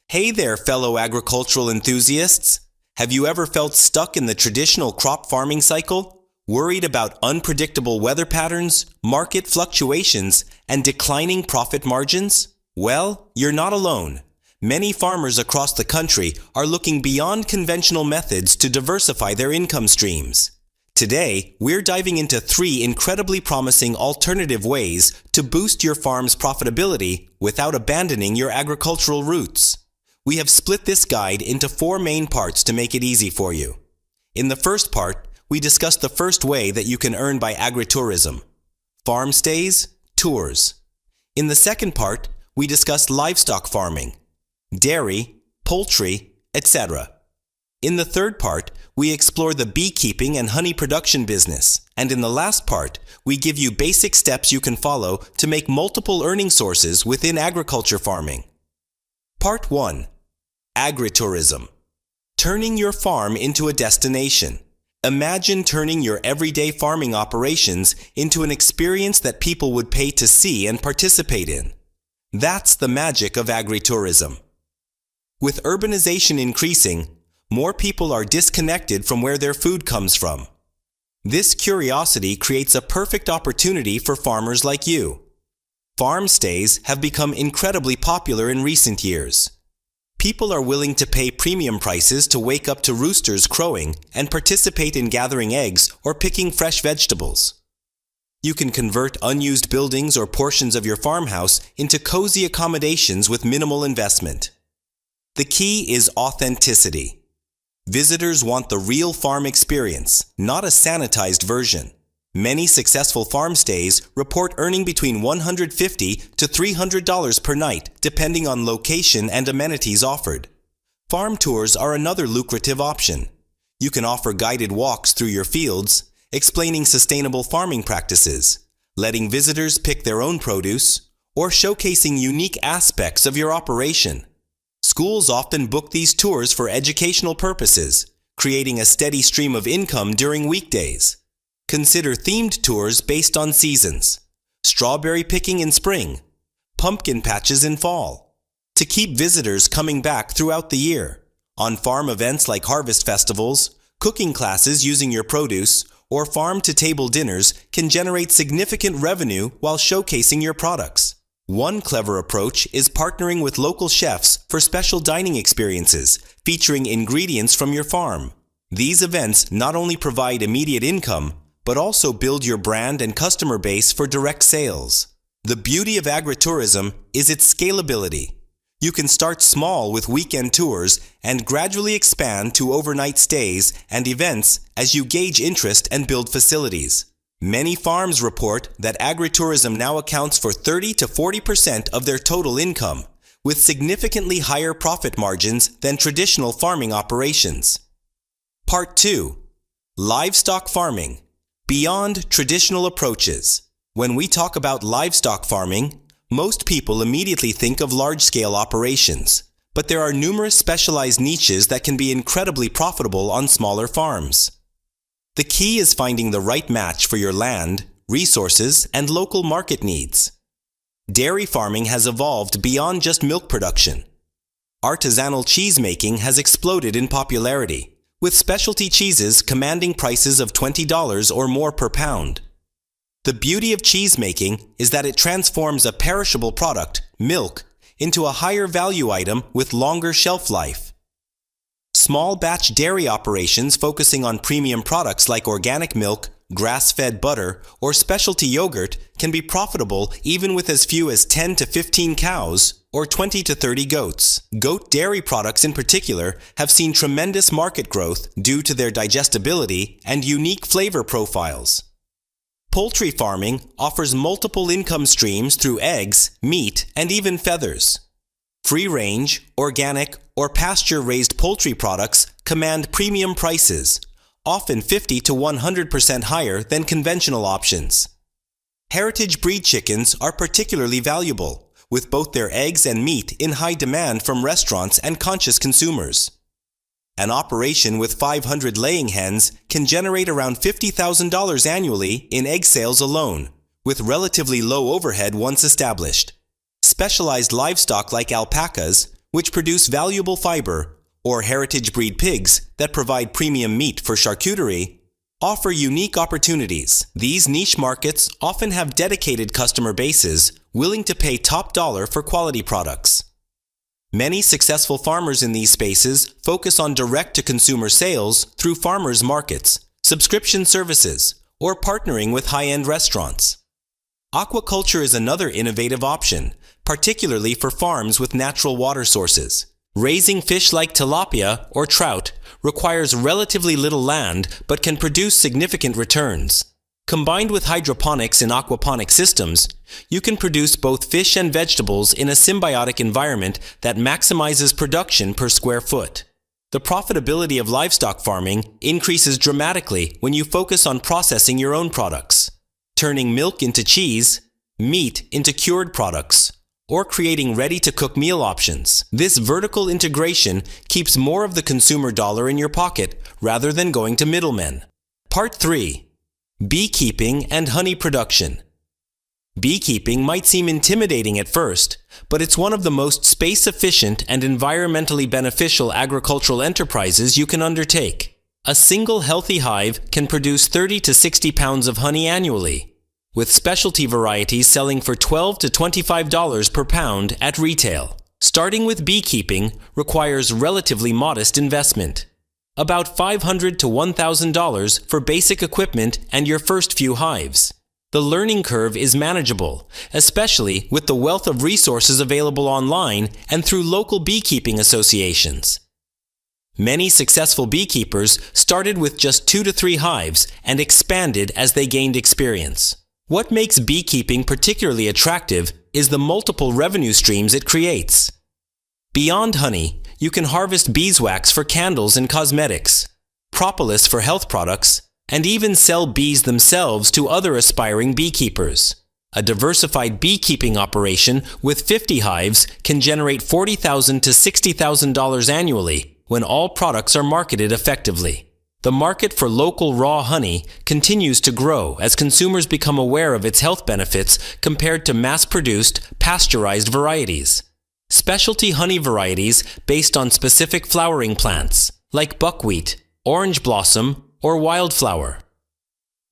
Hey there, fellow agricultural enthusiasts! Have you ever felt stuck in the traditional crop farming cycle? Worried about unpredictable weather patterns, market fluctuations, and declining profit margins? Well, you're not alone. Many farmers across the country are looking beyond conventional methods to diversify their income streams. Today, we're diving into 3 incredibly promising alternative ways to boost your farm's profitability without abandoning your agricultural roots. We have split this guide into 4 main parts to make it easy for you. In the first part, we discuss the first way that you can earn by agritourism: farm stays, tours. In the second part, we discuss livestock farming, dairy, poultry, etc. In the third part, we explore the beekeeping and honey production business. And in the last part, we give you basic steps you can follow to make multiple earning sources within agriculture farming. Part 1. Agritourism. Turning your farm into a destination. Imagine turning your everyday farming operations into an experience that people would pay to see and participate in. That's the magic of agritourism. With urbanization increasing, more people are disconnected from where their food comes from. This curiosity creates a perfect opportunity for farmers like you. Farm stays have become incredibly popular in recent years. People are willing to pay premium prices to wake up to roosters crowing and participate in gathering eggs or picking fresh vegetables. You can convert unused buildings or portions of your farmhouse into cozy accommodations with minimal investment. The key is authenticity. Visitors want the real farm experience, not a sanitized version. Many successful farm stays report earning between $150 to $300 per night, depending on location and amenities offered. Farm tours are another lucrative option. You can offer guided walks through your fields, explaining sustainable farming practices, letting visitors pick their own produce, or showcasing unique aspects of your operation. Schools often book these tours for educational purposes, creating a steady stream of income during weekdays. Consider themed tours based on seasons: strawberry picking in spring, pumpkin patches in fall, to keep visitors coming back throughout the year. On-farm events like harvest festivals, cooking classes using your produce, or farm-to-table dinners can generate significant revenue while showcasing your products. One clever approach is partnering with local chefs for special dining experiences featuring ingredients from your farm. These events not only provide immediate income, but also build your brand and customer base for direct sales. The beauty of agritourism is its scalability. You can start small with weekend tours and gradually expand to overnight stays and events as you gauge interest and build facilities. Many farms report that agritourism now accounts for 30 to 40% of their total income, with significantly higher profit margins than traditional farming operations. Part 2. Livestock farming. Beyond traditional approaches. When we talk about livestock farming, most people immediately think of large-scale operations, but there are numerous specialized niches that can be incredibly profitable on smaller farms. The key is finding the right match for your land, resources, and local market needs. Dairy farming has evolved beyond just milk production. Artisanal cheese making has exploded in popularity, with specialty cheeses commanding prices of $20 or more per pound. The beauty of cheese making is that it transforms a perishable product, milk, into a higher value item with longer shelf life. Small batch dairy operations focusing on premium products like organic milk, grass-fed butter, or specialty yogurt can be profitable even with as few as 10 to 15 cows or 20 to 30 goats. Goat dairy products in particular have seen tremendous market growth due to their digestibility and unique flavor profiles. Poultry farming offers multiple income streams through eggs, meat, and even feathers. Free-range, organic, or pasture-raised poultry products command premium prices, often 50 to 100% higher than conventional options. Heritage breed chickens are particularly valuable, with both their eggs and meat in high demand from restaurants and conscious consumers. An operation with 500 laying hens can generate around $50,000 annually in egg sales alone, with relatively low overhead once established. Specialized livestock like alpacas, which produce valuable fiber, or heritage breed pigs that provide premium meat for charcuterie, offer unique opportunities. These niche markets often have dedicated customer bases willing to pay top dollar for quality products. Many successful farmers in these spaces focus on direct-to-consumer sales through farmers markets, subscription services, or partnering with high-end restaurants. Aquaculture is another innovative option, particularly for farms with natural water sources. Raising fish like tilapia or trout requires relatively little land but can produce significant returns. Combined with hydroponics and aquaponic systems, you can produce both fish and vegetables in a symbiotic environment that maximizes production per square foot. The profitability of livestock farming increases dramatically when you focus on processing your own products, turning milk into cheese, meat into cured products, or creating ready-to-cook meal options. This vertical integration keeps more of the consumer dollar in your pocket rather than going to middlemen. Part 3. Beekeeping and honey production. Beekeeping might seem intimidating at first, but it's one of the most space-efficient and environmentally beneficial agricultural enterprises you can undertake. A single healthy hive can produce 30 to 60 pounds of honey annually, with specialty varieties selling for $12 to $25 per pound at retail. Starting with beekeeping requires relatively modest investment. About $500 to $1,000 for basic equipment and your first few hives. The learning curve is manageable, especially with the wealth of resources available online and through local beekeeping associations. Many successful beekeepers started with just 2 to 3 hives and expanded as they gained experience. What makes beekeeping particularly attractive is the multiple revenue streams it creates. Beyond honey, you can harvest beeswax for candles and cosmetics, propolis for health products, and even sell bees themselves to other aspiring beekeepers. A diversified beekeeping operation with 50 hives can generate $40,000 to $60,000 annually when all products are marketed effectively. The market for local raw honey continues to grow as consumers become aware of its health benefits compared to mass-produced, pasteurized varieties. Specialty honey varieties based on specific flowering plants, like buckwheat, orange blossom, or wildflower,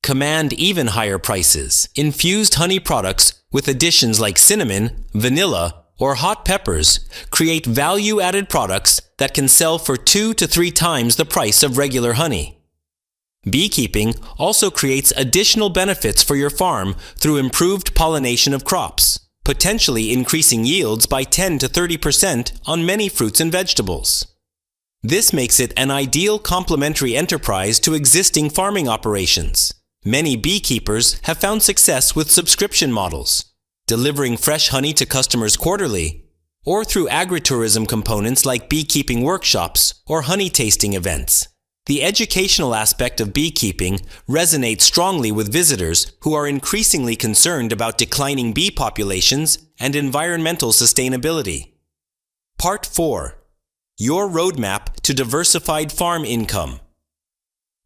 command even higher prices. Infused honey products with additions like cinnamon, vanilla, or hot peppers create value-added products that can sell for 2 to 3 times the price of regular honey. Beekeeping also creates additional benefits for your farm through improved pollination of crops, potentially increasing yields by 10 to 30% on many fruits and vegetables. This makes it an ideal complementary enterprise to existing farming operations. Many beekeepers have found success with subscription models, delivering fresh honey to customers quarterly, or through agritourism components like beekeeping workshops or honey tasting events. The educational aspect of beekeeping resonates strongly with visitors who are increasingly concerned about declining bee populations and environmental sustainability. Part 4. Your roadmap to diversified farm income.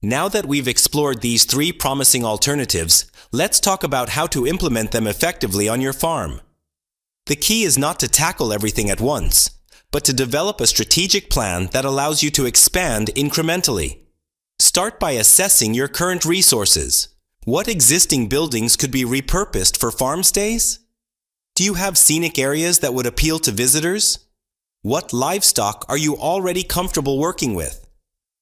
Now that we've explored these 3 promising alternatives, let's talk about how to implement them effectively on your farm. The key is not to tackle everything at once, but to develop a strategic plan that allows you to expand incrementally. Start by assessing your current resources. What existing buildings could be repurposed for farm stays? Do you have scenic areas that would appeal to visitors? What livestock are you already comfortable working with?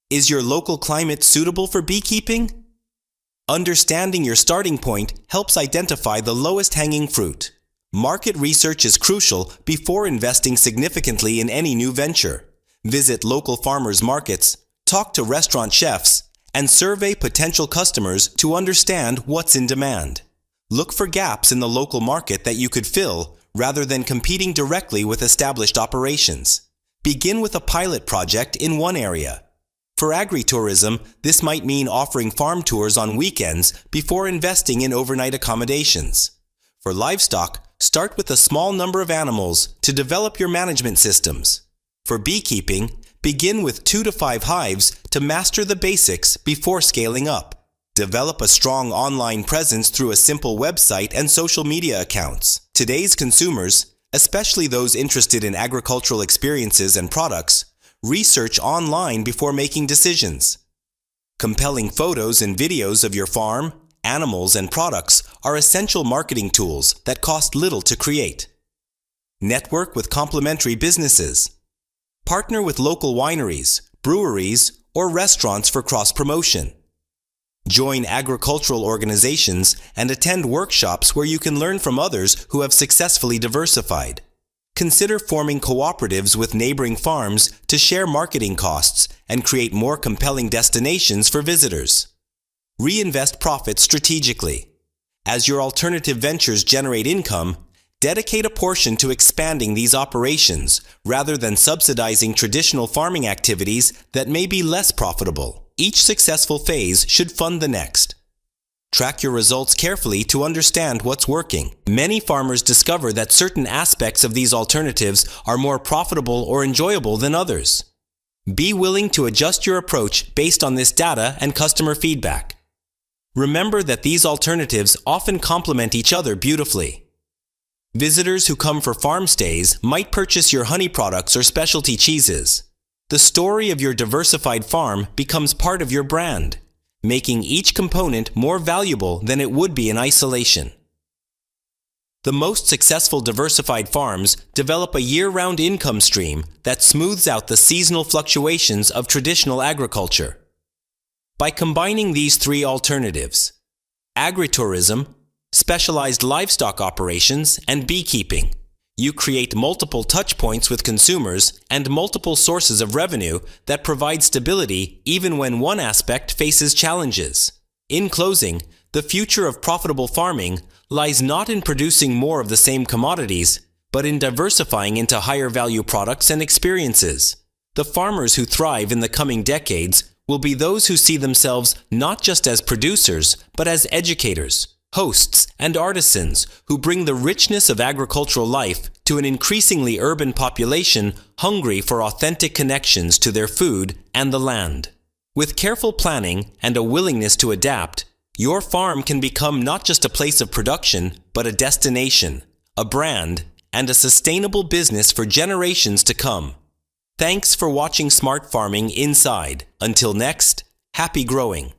Is your local climate suitable for beekeeping? Understanding your starting point helps identify the lowest hanging fruit. Market research is crucial before investing significantly in any new venture. Visit local farmers markets, talk to restaurant chefs, and survey potential customers to understand what's in demand. Look for gaps in the local market that you could fill rather than competing directly with established operations. Begin with a pilot project in one area. For agritourism, this might mean offering farm tours on weekends before investing in overnight accommodations. For livestock, start with a small number of animals to develop your management systems. For beekeeping, begin with 2 to 5 hives to master the basics before scaling up. Develop a strong online presence through a simple website and social media accounts. Today's consumers, Especially those interested in agricultural experiences and products, research online before making decisions. Compelling photos and videos of your farm, animals, and products are essential marketing tools that cost little to create. Network with complementary businesses. Partner with local wineries, breweries, or restaurants for cross-promotion. Join agricultural organizations and attend workshops where you can learn from others who have successfully diversified. Consider forming cooperatives with neighboring farms to share marketing costs and create more compelling destinations for visitors. Reinvest profits strategically. As your alternative ventures generate income, dedicate a portion to expanding these operations rather than subsidizing traditional farming activities that may be less profitable. Each successful phase should fund the next. Track your results carefully to understand what's working. Many farmers discover that certain aspects of these alternatives are more profitable or enjoyable than others. Be willing to adjust your approach based on this data and customer feedback. Remember that these alternatives often complement each other beautifully. Visitors who come for farm stays might purchase your honey products or specialty cheeses. The story of your diversified farm becomes part of your brand, making each component more valuable than it would be in isolation. The most successful diversified farms develop a year-round income stream that smooths out the seasonal fluctuations of traditional agriculture. By combining these three alternatives, agritourism, specialized livestock operations, and beekeeping, you create multiple touchpoints with consumers and multiple sources of revenue that provide stability even when one aspect faces challenges. In closing, the future of profitable farming lies not in producing more of the same commodities, but in diversifying into higher value products and experiences. The farmers who thrive in the coming decades will be those who see themselves not just as producers, but as educators, hosts, and artisans who bring the richness of agricultural life to an increasingly urban population hungry for authentic connections to their food and the land. With careful planning and a willingness to adapt, your farm can become not just a place of production, but a destination, a brand, and a sustainable business for generations to come. Thanks for watching Smart Farming Inside. Until next, happy growing.